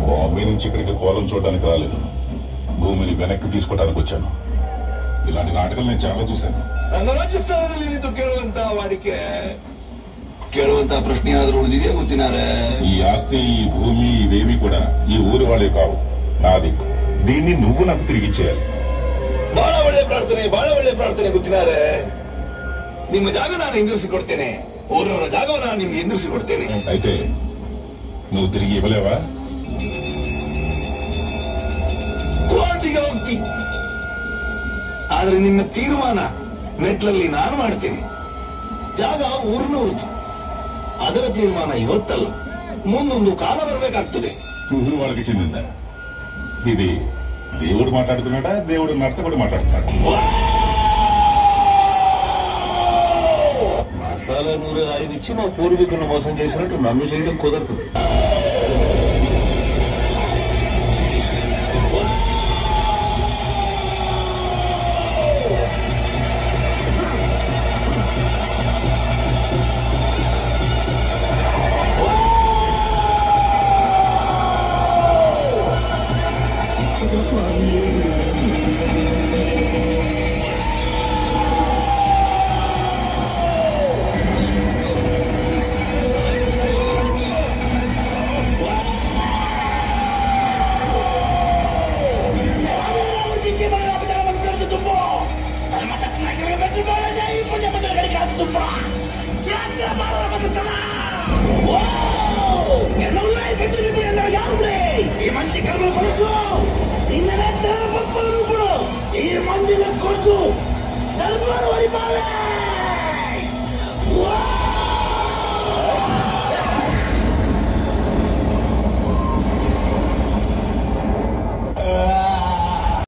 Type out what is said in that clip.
బాంబే నుంచి ఇక్కడికి కోలం చూడడానికి రాలేదు, భూమిని వెనక్కి తీసుకోవడానికి వచ్చాను. ఇలాంటి నాటకాలు నేను చాలా చూశాను. ಕೇಳುವಂತ ಪ್ರಶ್ನೆ ಏನಾದ್ರು ಉಳಿದಿದೆ ಗೊತ್ತಿನಾರೆ? ఈ ఆస్తి, ఈ భూమి, ఇవేవి కూడా ఈ ఊరి వాళ్ళే కావు, నాది. దీన్ని నువ్వు నాకు తిరిగి ఇచ్చేయాలి. ಬಹಳ ಒಳ್ಳೆ ಪ್ರಾರ್ಥನೆ ಗೊತ್ತಿನಾರೆ. ನಿಮ್ಮ ಜಾಗ ನಾನು ಎಂದಿರಿಸಿಕೊಡ್ತೇನೆ, ಊರವರ ಜಾಗವನ್ನು ನಾನು ನಿಮ್ಗೆ ಎಂದಿರಿಸಿಕೊಡ್ತೇನೆ. అయితే నువ్వు తిరిగి ఇవ్వలేవా? ಕೋರ್ಟಿಗೆ ಹೋಗ್ತಿ, ಆದ್ರೆ ನಿನ್ನ ತೀರ್ಮಾನ ಮೆಟ್ಲಲ್ಲಿ ನಾನು ಮಾಡ್ತೇನೆ. ಜಾಗ ಊರಿನವ್ರದ್ದು, ಅದರ ತೀರ್ಮಾನ ಇವತ್ತಲ್ಲ, ముందొంದು కాಲ బరಬೇಕಾಗ್ತದೆ. ఊరు వాళ్ళకి చెందిందా? ఇది దేవుడు మాట్లాడుతున్నాడా, దేవుడు నర్తకుడు మాట్లాడుతున్నాడా? మసాలా నూనె రాయిచ్చి మా పూర్వీకులను మోసం చేసినట్టు నన్ను చేయడం కుదరదు. Wow!